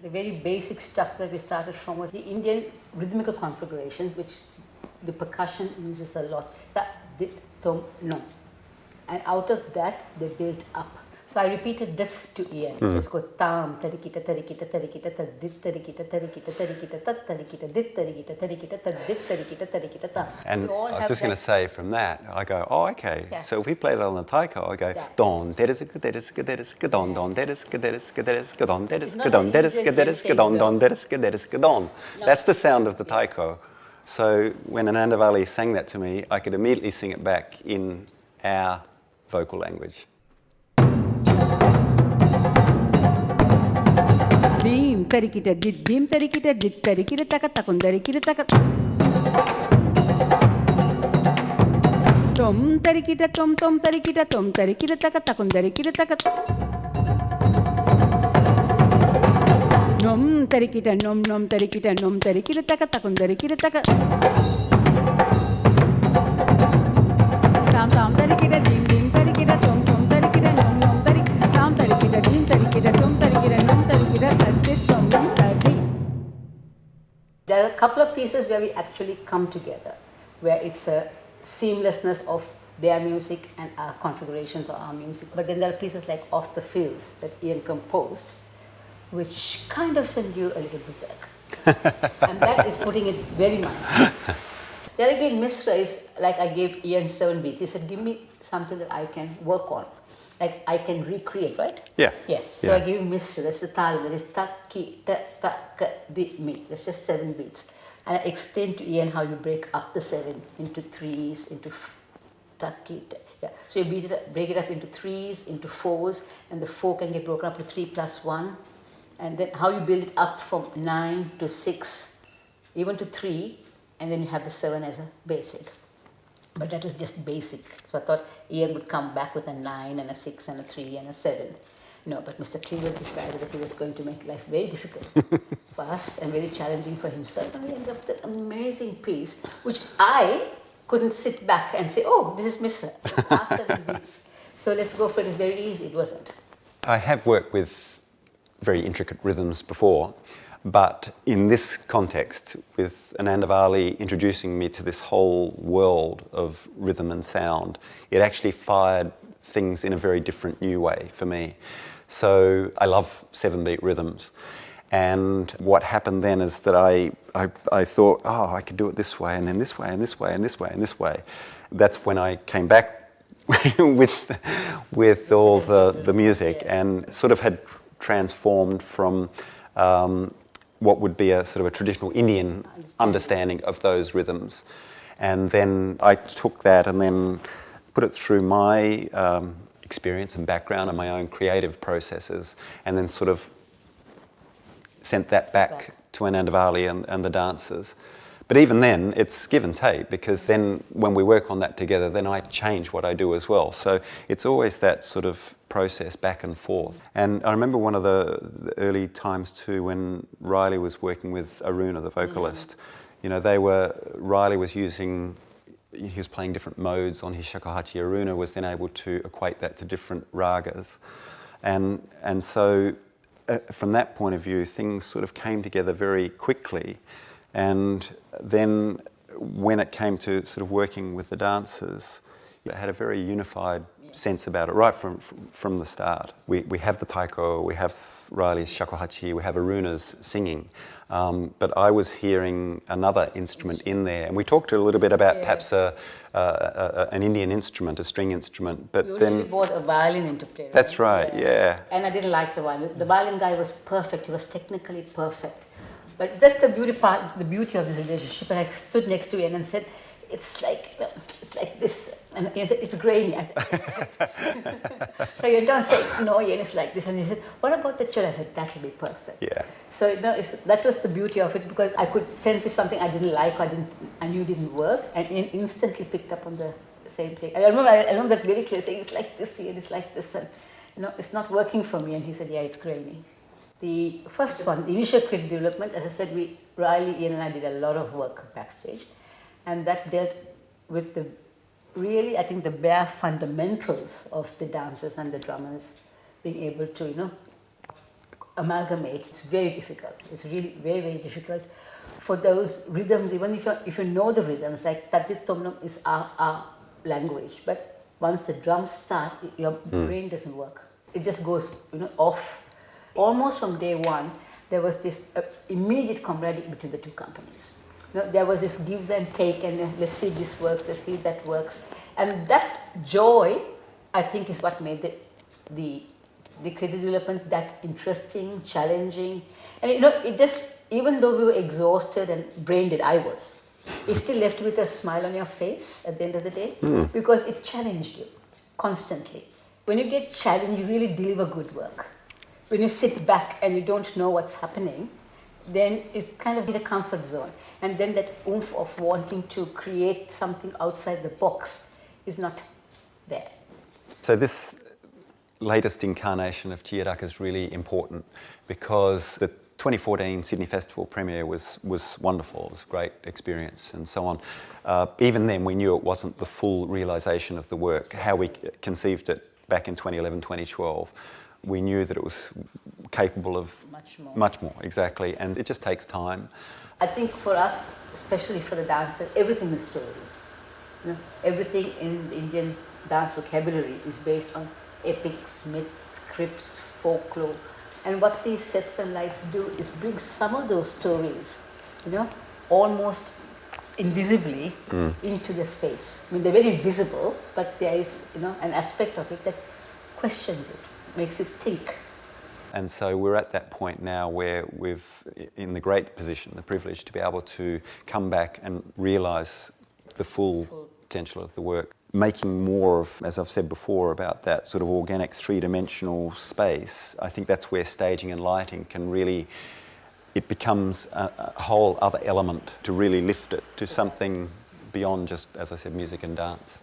The very basic structure we started from was the Indian rhythmical configuration, which the percussion uses a lot. Ta, dit, tom, no. And out of that, they built up. So I repeated this to Ian. So it goes tam, tarikita, tarikita, tarikita, ta, dit, tarikita, tarikita, tarikita, ta, tarikita, dit, tarikita, tarikita, ta, dit, tarikita, tarikita, ta. And I was just going to say from that, I go, oh, okay. Yeah. So if we play that on the taiko, I go, don, don, don, don, don. That's the sound of the taiko. So when Anandavali sang that to me, I could immediately sing it back in our vocal language. Dim tarikita dit dim tarikita dit tarikita taka takun tarikita taka tom tarikita tom tom tarikita tom tarikita taka takun tarikita taka nom tarikita nom nom tarikita nom tarikita taka takun tarikita taka tam tam tarikita dim dim tarikita tom tom tarikita nom nom tarikita tam tarikita dim tarikita tom tarikita nom tarikita tarikita tom nom tarikita. There are a couple of pieces where we actually come together, where it's a seamlessness of their music and our configurations of our music. But then there are pieces like Off the Fields that Ian composed, which kind of send you a little berserk. And that is putting it very mildly. There again, Mishra is like I gave Ian 7 beats. He said, give me something that I can work on. Like I can recreate, right? Yeah. Yes. So I gave him Mishra. That's the talam. That is ta, ki, ta, ta, ka, di, mi. That's just 7 beats. And I explained to Ian how you break up the 7 into 3s, into ta, ki, ta. Yeah. So you beat it up, break it up into 3s, into 4s, and the 4 can get broken up to 3 plus 1. And then how you build it up from 9 to 6, even to 3, and then you have the 7 as a basic. But that was just basic. So I thought Ian would come back with a 9 and a 6 and a 3 and a 7. No, but Mr. Cleaver decided that he was going to make life very difficult for us and very challenging for himself. And we ended up with an amazing piece, which I couldn't sit back and say, oh, this is Mishra. Last 7 beats. So let's go for it. It's very easy. It wasn't. I have worked with very intricate rhythms before, but in this context, with Anandavali introducing me to this whole world of rhythm and sound, it actually fired things in a very different new way for me. So I love 7-beat rhythms. And what happened then is that I thought, oh, I could do it this way, and then this way, and this way, and this way, and this way. That's when I came back with all the music and sort of had transformed from what would be a sort of a traditional Indian understanding of those rhythms. And then I took that and then put it through my experience and background and my own creative processes, and then sort of sent that back to Anandavali and the dancers. But even then, it's give and take, because then when we work on that together, then I change what I do as well. So it's always that sort of process back and forth. And I remember one of the early times too when Riley was working with Aruna, the vocalist. You know, Riley was using, he was playing different modes on his shakuhachi. Aruna was then able to equate that to different ragas. And so from that point of view, things sort of came together very quickly. And then when it came to sort of working with the dancers, it had a very unified sense about it right from the start. We have the taiko, we have Riley's shakuhachi, we have Aruna's singing, but I was hearing another instrument in there, and we talked a little bit about perhaps an Indian instrument, a string instrument, but we then brought a violin into play. Right? That's right, yeah. And I didn't like the violin. The violin guy was perfect. He was technically perfect. But that's the beauty of this relationship. And I stood next to him and said, it's like this. And he said, it's grainy. I said, so you don't say, no, Ian, it's like this. And he said, what about the cello? I said, that'll be perfect. Yeah. So that was the beauty of it, because I could sense if something I didn't like or I knew didn't work, and Ian instantly picked up on the same thing. I remember that very clearly, saying, it's like this, Ian, it's like this. And, it's not working for me. And he said, yeah, it's grainy. The first one, the initial creative development, as I said, Riley, Ian and I did a lot of work backstage, and that dealt with I think the bare fundamentals of the dancers and the drummers being able to, amalgamate, it's very difficult. It's really very, very difficult. For those rhythms, even if you know the rhythms, like Tatit Tomnam is our language, but once the drums start, your brain doesn't work. It just goes, off. Almost from day one, there was this immediate camaraderie between the two companies. There was this give and take, and let's see this works, let's see that works, and that joy, I think, is what made the creative development that interesting, challenging, and it just, even though we were exhausted and brain dead, I was, it still left you with a smile on your face at the end of the day because it challenged you constantly. When you get challenged, you really deliver good work. When you sit back and you don't know what's happening, then it's kind of in a comfort zone. And then that oomph of wanting to create something outside the box is not there. So this latest incarnation of Udaka is really important because the 2014 Sydney Festival premiere was wonderful. It was a great experience and so on. Even then, we knew it wasn't the full realisation of the work. How we conceived it back in 2011, 2012, we knew that it was capable of much more, exactly, and it just takes time. I think for us, especially for the dancers, everything is stories. Everything in the Indian dance vocabulary is based on epics, myths, scripts, folklore. And what these sets and lights do is bring some of those stories, almost invisibly into the space. I mean, they're very visible, but there is, an aspect of it that questions it, makes you think. And so we're at that point now where we've, in the great position, the privilege to be able to come back and realise the full potential of the work. Making more of, as I've said before, about that sort of organic three-dimensional space, I think that's where staging and lighting can really, it becomes a whole other element to really lift it to something beyond just, as I said, music and dance.